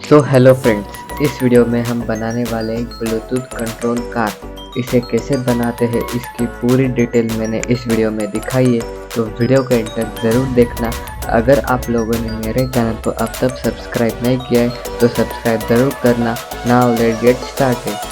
तो hello friends, इस video में हम बनाने वाले एक ब्लूटूथ कंट्रोल कार। इसे कैसे बनाते हैं इसकी पूरी डिटेल मैंने इस वीडियो में दिखाई है, तो वीडियो को एंड तक ज़रूर देखना। अगर आप लोगों ने मेरे चैनल को अब तक सब्सक्राइब नहीं किया है तो सब्सक्राइब ज़रूर करना। Now let's get started.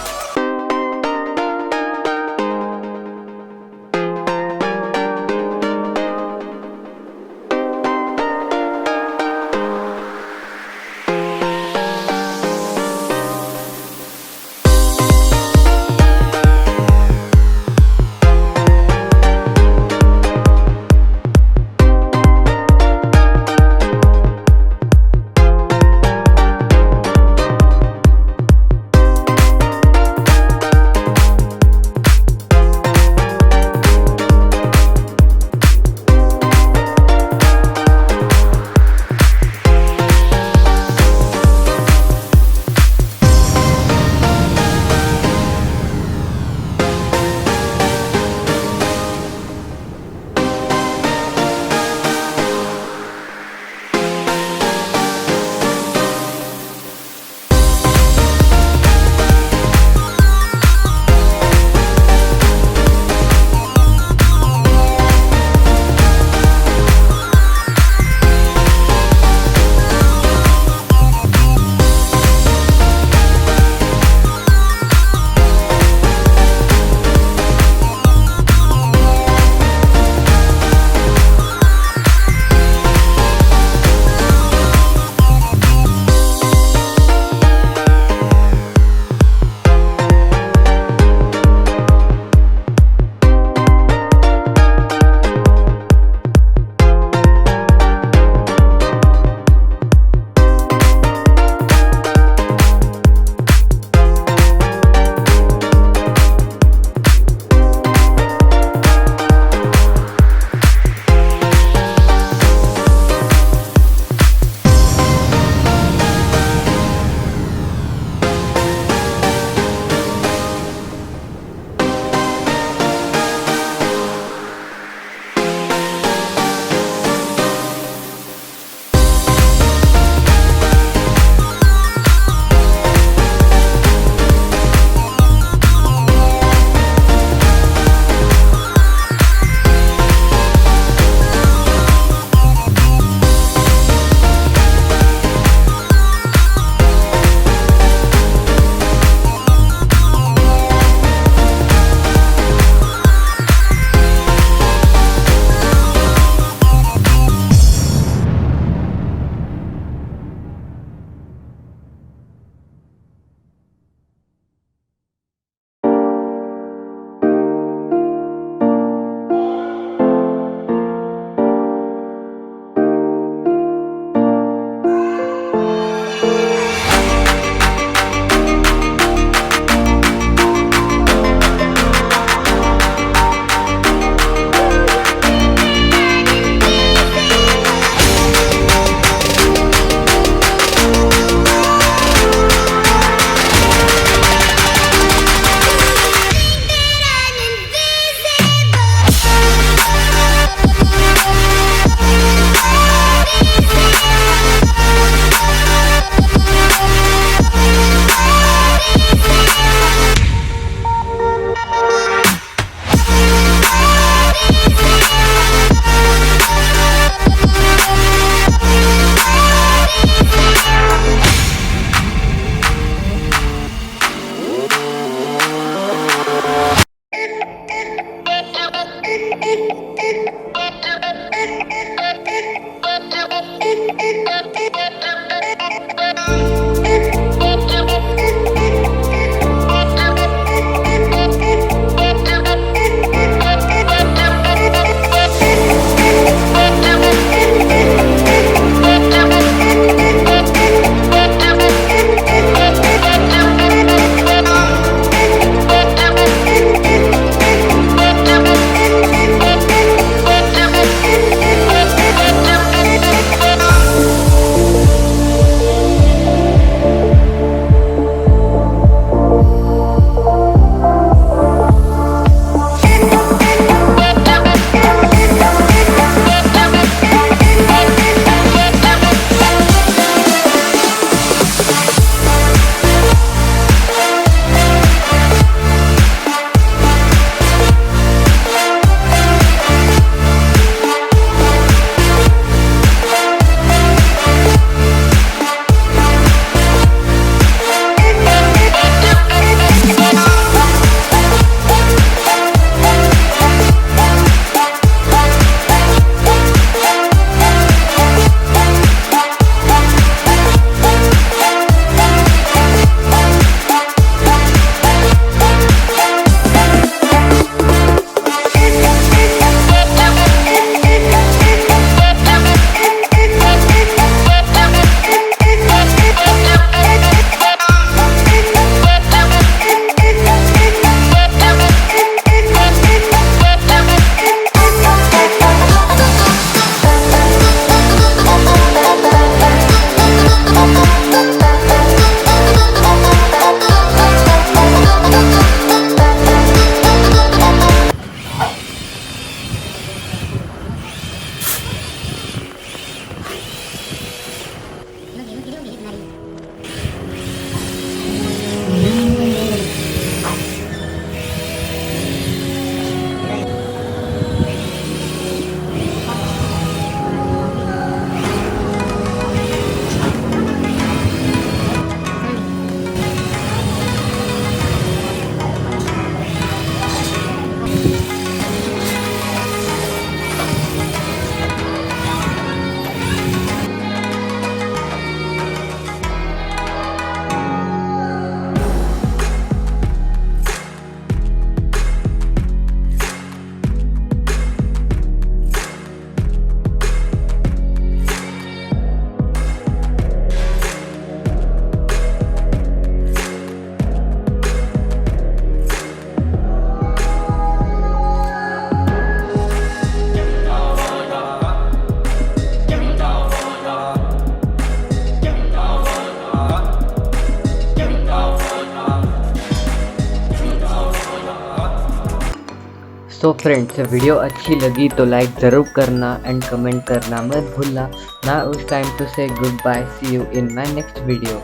So friends, video अच्छी लगी तो लाइक ज़रूर करना एंड कमेंट करना मत भूलना। Now it's time to say goodbye, see you in my next video.